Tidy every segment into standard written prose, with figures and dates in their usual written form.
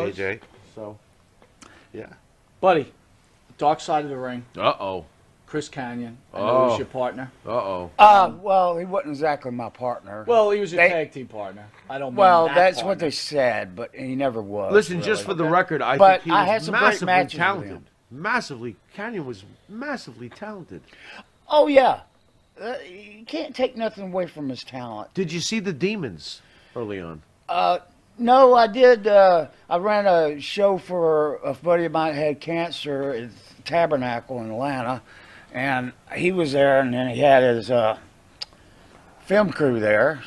was. JJ. So, yeah. Buddy, dark side of the ring. Uh-oh. Chris Kanyon. I know he was Oh. your partner. Uh-oh. Well, he wasn't exactly my partner. Well, he was your tag team partner. I don't mean Well, that that's partner. what they said, but he never was. Listen, really. just for the record, I But think he I had was some great massively matches with talented. him. Massively. Canyon was massively talented. Oh, yeah. You can't take nothing away from his talent. Did you see the Demons early on? No, I did. I ran a show for a buddy of mine that had cancer at Tabernacle in Atlanta, and he was there, and then he had his film crew there,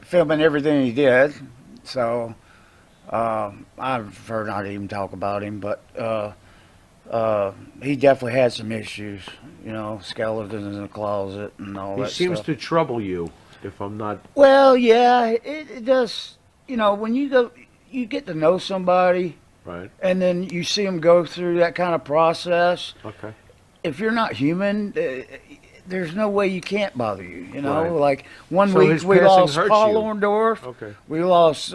filming everything he did. So I prefer not to even talk about him, but he definitely had some issues, skeletons in the closet and all that He seems stuff. to trouble you, if I'm not... Well, yeah, it does. When you get to know somebody, Right. and then you see them go through that kind of process. Okay. If you're not human, there's no way you can't bother you. Right. Like one So week his we passing lost hurts Paul you. Orndorff. Okay. We lost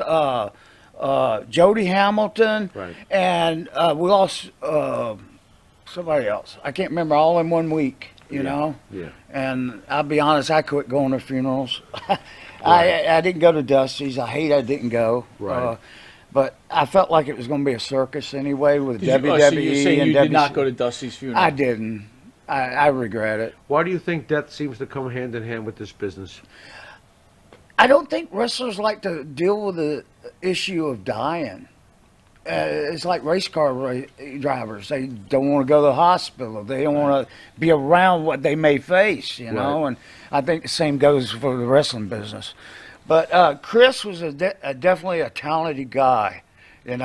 Jody Hamilton. Right. And we lost somebody else. I can't remember, all in 1 week. You know. Yeah. And I'll be honest, I quit going to funerals. I didn't go to Dusty's. I didn't go. Right. But I felt like it was going to be a circus anyway with Did WWE so you're saying and you did not WC. go to Dusty's funeral? I didn't. I regret it. Why do you think death seems to come hand in hand with this business? I don't think wrestlers like to deal with the issue of dying. It's like race car drivers. They don't want to go to the hospital. They don't want to be around what they may face, Right. And I think the same goes for the wrestling business. But Chris was definitely a talented guy, and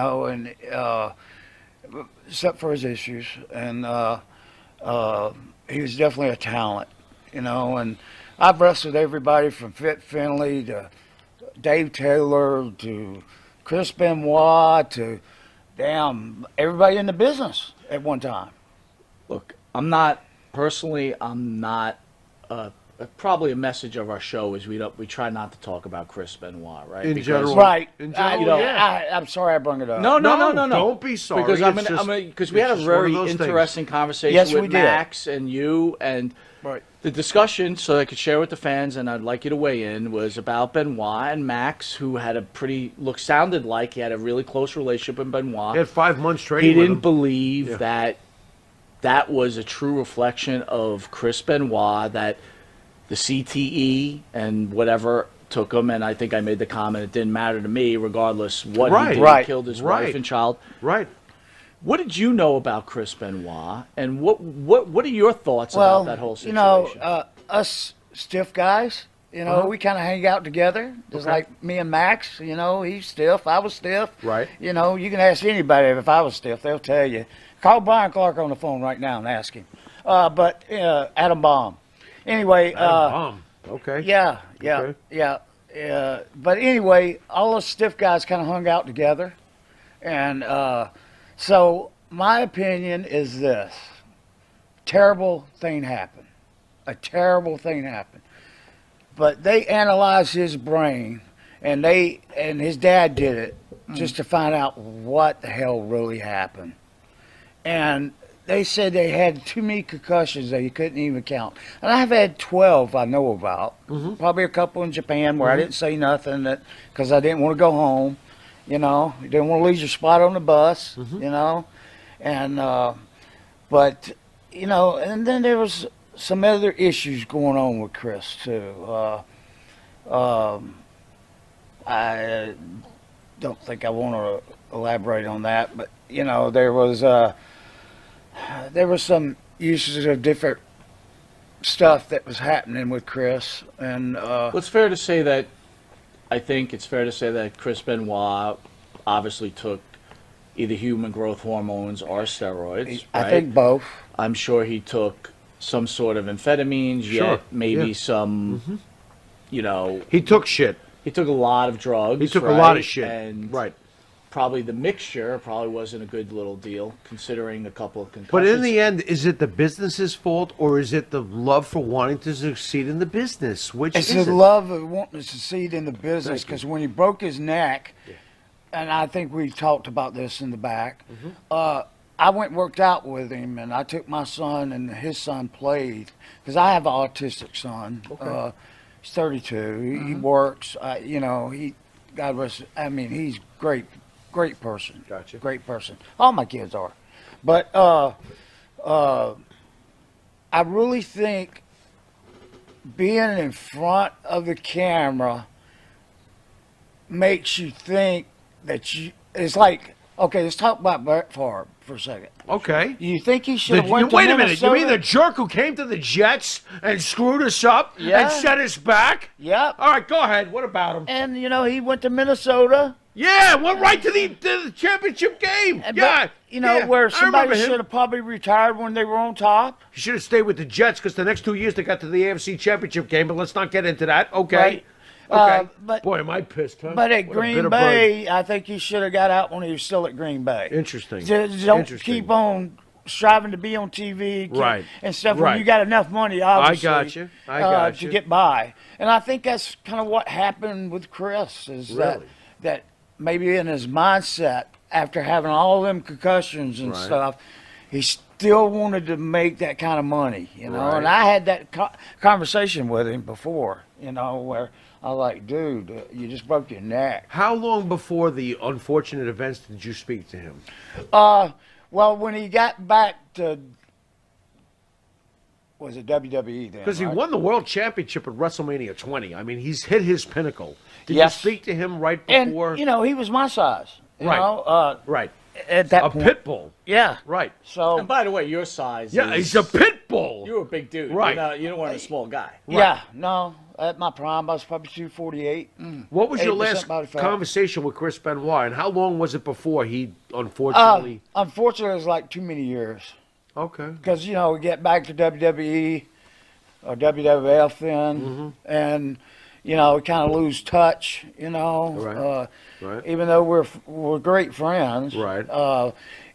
except for his issues. And he was definitely a talent, and I've wrestled everybody from Fit Finley to Dave Taylor to Chris Benoit to everybody in the business at one time. Look, I'm not probably a message of our show is we try not to talk about Chris Benoit, right? In general. Right. In general, I'm sorry I brought it up. No. Don't be sorry. Because It's because we had a just one of very those things. interesting conversation Yes, with we did. Max and you, and Right. the discussion, so I could share with the fans, and I'd like you to weigh in, was about Benoit and Max, who had sounded like he had a really close relationship with Benoit. He had 5 months training He with didn't him. believe that was a true reflection of Chris Benoit, that the CTE and whatever took him, and I think I made the comment, it didn't matter to me, regardless what Right. he did, Right. he killed his Right. wife and child. Right. What did you know about Chris Benoit, and what are your thoughts Well, about that whole situation? us stiff guys, we kind of hang out together, just Okay. like me and Max. He's stiff, I was stiff. Right. You can ask anybody if I was stiff, they'll tell you. Call Brian Clark on the phone right now and ask him. But Adam Baum. Anyway. Bomb. Okay. Yeah. Okay. But anyway, all those stiff guys kind of hung out together. And so my opinion is this. Terrible thing happened. A terrible thing happened. But they analyzed his brain, and his dad did it just to find out what the hell really happened. And they said they had too many concussions that you couldn't even count. And I've had 12 I know about. Probably a couple in Japan where I didn't say nothing because I didn't want to go home. You didn't want to lose your spot on the bus. And but and then there was some other issues going on with Chris too. I don't think I want to elaborate on that, but there was some uses of different stuff that was happening with Chris, and Well, it's fair to say that, I think it's fair to say that Chris Benoit obviously took either human growth hormones or steroids, I right? think both. I'm sure he took some sort of amphetamines, Sure, yet maybe yeah. some, He took shit. he took a lot of drugs. He took a right? lot of shit. And Right. probably the mixture probably wasn't a good little deal, considering a couple of concussions. But in the end, is it the business's fault or is it the love for wanting to succeed in the business? Which It's is the it? love of wanting to succeed in the business, Thank you. because when he broke his neck, and I think we talked about this in the back. I went and worked out with him, and I took my son, and his son played because I have an autistic son. He's 32. He works. He God rest. I mean, he's great person. Gotcha. Great person. All my kids are, but I really think being in front of the camera makes you think that it's like, okay, let's talk about Brett Favre for a second. Okay. You think he should have went to Wait a minute. Minnesota? You mean the jerk who came to the Jets and screwed us up Yeah. and set us back? Yep. All right, go ahead. What about him? And, he went to Minnesota. Yeah, went right to the championship game. But, Yeah. where I somebody remember him. should have probably retired when they were on top. He should have stayed with the Jets because the next 2 years they got to the AFC Championship game, but let's not get into that. Okay. Right. Okay. But- Boy, am I pissed, huh? But at What a Green bitter Bay, I think he should have got out when he was still at Green Bay. bird. Interesting. Just don't Interesting. keep on striving to be on TV Right. and stuff when Right. you got enough money, obviously. got you. I got to you. get by. And I think that's kind of what happened with Chris is Really? that maybe in his mindset, after having all them concussions and Right. stuff, he still wanted to make that kind of money, Right. And I had that conversation with him before, where I was like, dude, you just broke your neck. How long before the unfortunate events did you speak to him? Well, when he got back to, was it WWE then? Because he right? won the world championship at WrestleMania 20. I mean, he's hit his pinnacle. Did Yes. you speak to him right And, before? he was my size. Right. Right. At that A point. pit bull. Yeah. Right. So, And by the way, your size. Yeah, is, he's a pit bull. You're a big dude. Right. You don't want a small guy. yeah, no, at my prime, I was probably 248. What was your 80% last body fat. conversation with Chris Benoit, and how long was it before he unfortunately? Unfortunately, it was like too many years. Okay. Because, we get back to WWE or WWF then, Mm-hmm. and, we kind of lose touch, Right. Right. Even though we're great friends. Right.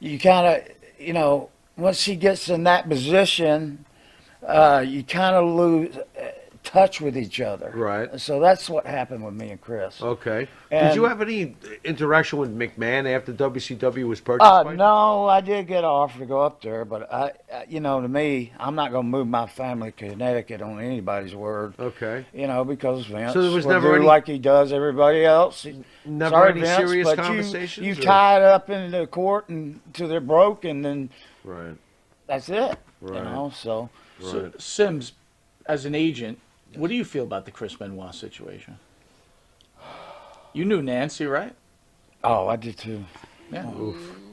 You kind of, once he gets in that position, you kind of lose touch with each other. Right. So that's what happened with me and Chris. Okay. Did And- you have any interaction with McMahon after WCW was purchased? by him? No, I did get an offer to go up there, but to me, I'm not going to move my family to Connecticut on anybody's word. Okay. Because Vince So there was will never do any- like he does everybody else. Never Sorry, any Vince, serious but conversations? You or- tie it up in the court and till they're broke, and then Right. that's it. Right. So So, Right. Sims, as an agent, what do you feel about the Chris Benoit situation? You knew Nancy, right? oh, I did too. Yeah.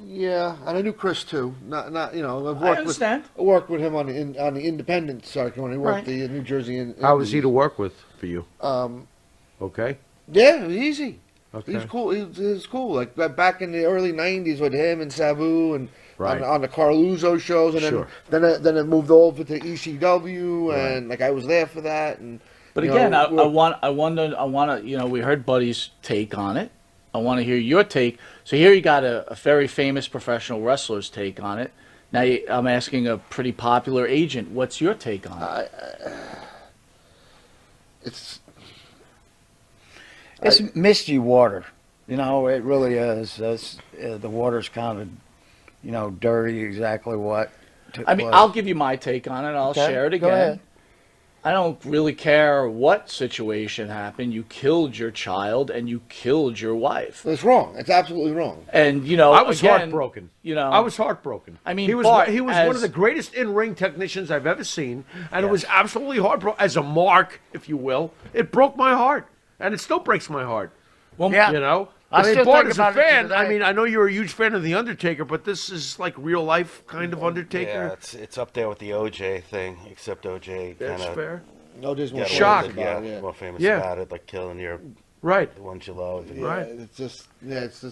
Yeah, and I knew Chris too. Not I've I worked understand. I worked with him on the independent circuit when he worked Right. the New Jersey. How was he to work with for you? Um, Okay. yeah, easy. Okay. He was cool. He was cool. Like back in the early '90s with him and Sabu and Right. on the Carluzzo shows, and Sure. then it moved over to ECW, Right. and like I was there for that. And But you again, know, I want to, we heard Buddy's take on it. I want to hear your take. So here you got a very famous professional wrestler's take on it. Now I'm asking a pretty popular agent. What's your take on it? it's misty water. It really is. The water's kind of, dirty. Exactly what. took I mean, place. I'll give you my take on it. I'll Okay, share it go again. ahead. I don't really care what situation happened. You killed your child and you killed your wife. it's wrong. It's absolutely wrong. And I was again, heartbroken. You know, I was heartbroken. I mean, he was Bart, one as- of the greatest in-ring technicians I've ever seen, and it was absolutely heartbroken. As a mark, if you will, it broke my heart, and it still breaks my heart. Well, Yeah. You know, I I mean, still Bart think is a about it to fan. I today. mean, I know you're a huge fan of the Undertaker, but this is like real life kind of Undertaker. Yeah, it's up there with the OJ thing, except OJ That's kind of fair. No, there's more Shock. famous yeah, about it, more famous Yeah. about it, like killing the Right. ones you love. yeah. Right. It's just It's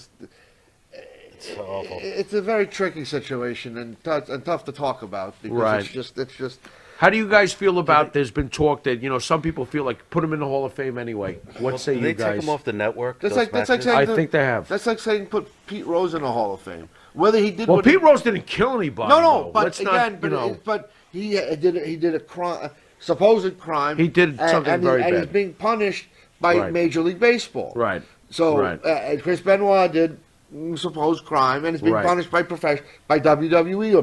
awful. it's a very tricky situation and tough to talk about because Right. it's just How do you guys feel about? There's been talk that some people feel like put him in the Hall of Fame anyway. What say Did you they guys? take him off the network? That's those like- that's like matches? saying- I think they have. that's like saying put Pete Rose in the Hall of Fame. Whether he did Well, what Pete Rose didn't kill anybody. no, though. but Let's again, not, but he did a crime, supposed crime. He did something very and bad. he's being punished by Right. Major League Baseball. Right. So Right. Chris Benoit did supposed crime and is being Right. punished by WWE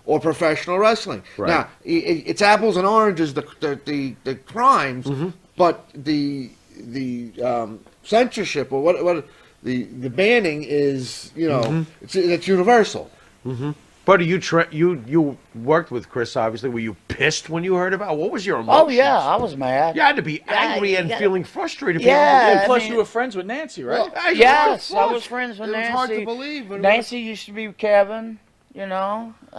or professional wrestling. Right. Now it's apples and oranges the crimes, but the censorship or what the banning is it's universal. Buddy, you worked with Chris, obviously. Were you pissed when you heard about it? What was your emotions? Oh yeah, I was mad. You had to be angry and yeah. feeling frustrated. Yeah. And plus, I mean- you were friends with Nancy, right? Yes, I was friends with It was Nancy. hard to believe. When Nancy used to be with Kevin. I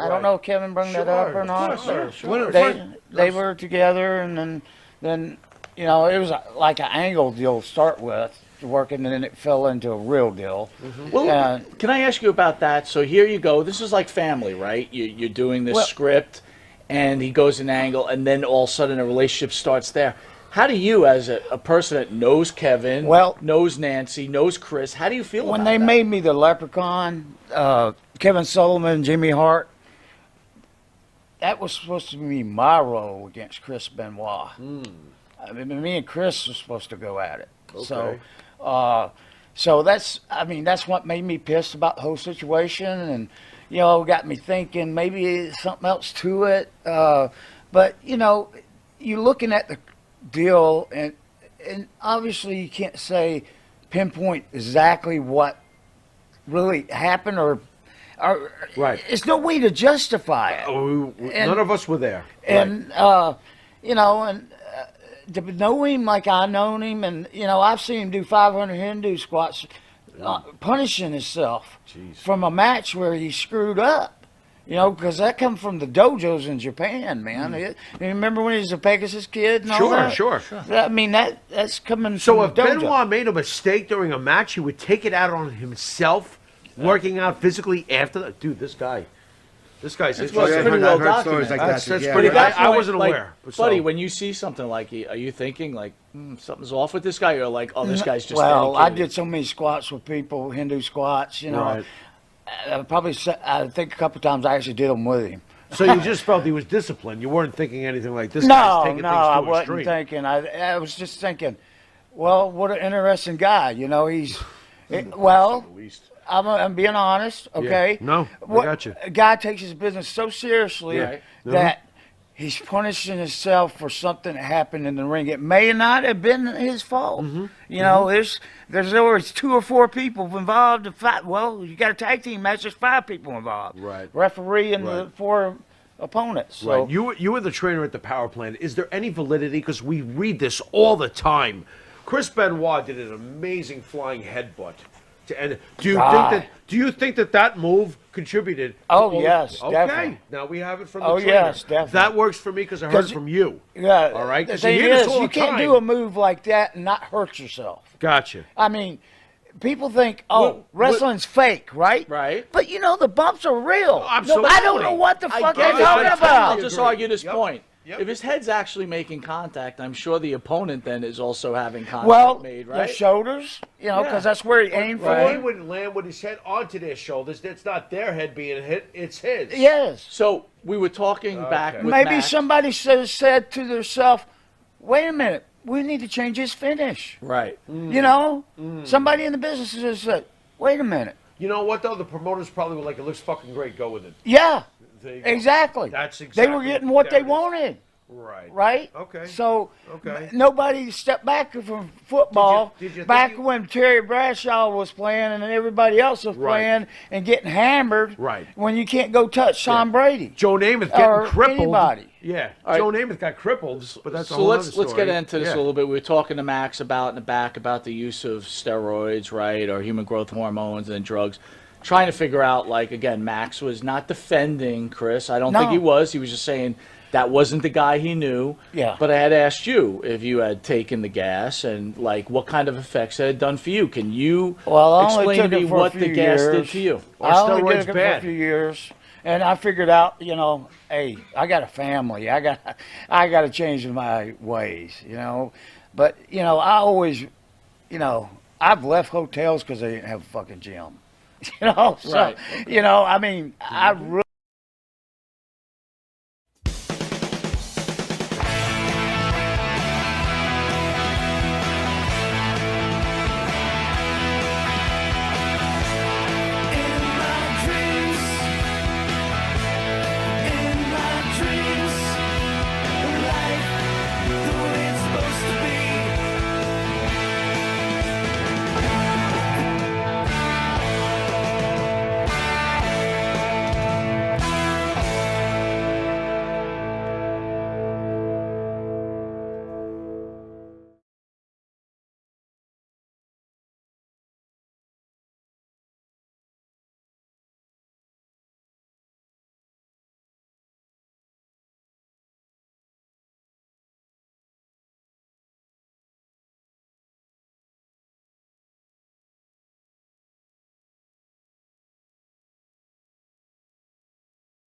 don't know if Kevin brought that up or not. When They were together, and then it was like an angle deal to start with, working, and then it fell into a real deal. Well, can I ask you about that? So here you go. This is like family, right? You're doing this script, and he goes an angle, and then all of a sudden a relationship starts there. How do you, as a person that knows Kevin, knows Nancy, knows Chris, how do you feel when about they that? made me the Leprechaun, Kevin Sullivan, Jimmy Hart, that was supposed to be my role against Chris Benoit. I mean, me and Chris were supposed to go at it. Okay. So that's what made me pissed about the whole situation, and got me thinking maybe something else to it. But you're looking at the deal, and obviously you can't say pinpoint exactly what really happened, or Right. There's no way to justify it. None of us were there. And to know him like I known him, and I've seen him do 500 Hindu squats, punishing himself from a match where he screwed up. Because that come from the dojos in Japan, man. You remember when he was a Pegasus kid and all that? Sure. I mean, that's coming So from if the dojo. Benoit made a mistake during a match, he would take it out on himself, working out physically after that. Dude, this guy's Well, it's pretty well heard stories documented. like That's- that. that's yeah, pretty- right. I wasn't aware, Buddy, so- when you see something like, are you thinking like something's off with this guy, or like, oh, this guy's just Well, I dedicated? did so many squats with people, Hindu squats, Right. I think a couple times I actually did them with him. So you just felt he was disciplined. You weren't thinking anything like this guy's No, taking no, things I too wasn't extreme. thinking. I was just thinking, well, what an interesting guy. He's, well, I'm being honest, okay? No, I got you. A guy takes his business so seriously Yeah. that he's punishing himself for something that happened in the ring. It may not have been his fault. There's always 2 or 4 people involved to fight. Well, you got a tag team match, there's 5 people involved. Right. Referee and the Right. 4 opponents. So, Right. You were the trainer at the power plant. Is there any validity? Because we read this all the time. Chris Benoit did an amazing flying headbutt. And do you think that move contributed? Oh, yes, Okay. definitely. Now we have it from the Oh, trainer. yes, definitely. That works for me because I heard it from you. Yeah. All right. The 'Cause you thing hear this is, all you the can't time. do a move like that and not hurt yourself. Gotcha. I mean, people think, wrestling's fake, right? Right. But the bumps are real. Absolutely. I don't know what the fuck get they're it, talking but about. I'll just argue this Yep. point. Yep. If his head's actually making contact, I'm sure the opponent then is also having contact Well, made, their right? shoulders, because that's where he aimed But he for. wouldn't land with his head onto their shoulders. It's not their head being hit. It's his. Yes. So we were talking back with Maybe Max. somebody said to themselves, wait a minute, we need to change his finish. Right. Somebody in the business just said, wait a minute. You know what though? The promoters probably were like, "It looks fucking great. Go with it." Yeah, There you go. exactly. That's They exactly. were getting what there they it is. wanted. Right. Right? Okay. So Okay. nobody stepped back from football Did you back think when Terry Bradshaw was playing and everybody else was Right. playing and getting hammered. Right. When you can't go touch Tom Brady. Joe Namath Or getting crippled. anybody. Yeah. All Joe right. Namath got crippled, but that's a So whole let's other story. get into this Yeah. a little bit. We were talking to Max about in the back about the use of steroids, right, or human growth hormones and drugs. Trying to figure out, like, again, Max was not defending Chris. I don't think No. he was. He was just saying that wasn't the guy he knew. Yeah. But I had asked you if you had taken the gas and, like, what kind of effects it had done for you. Can you Well, I only explain took to me it for a what the few gas did years. to you? Are I only steroids did it for bad? a few years. And I figured out, hey, I got a family. I got to change my ways, But, I always, I've left hotels because they didn't have a fucking gym. So, Right. I mean, I really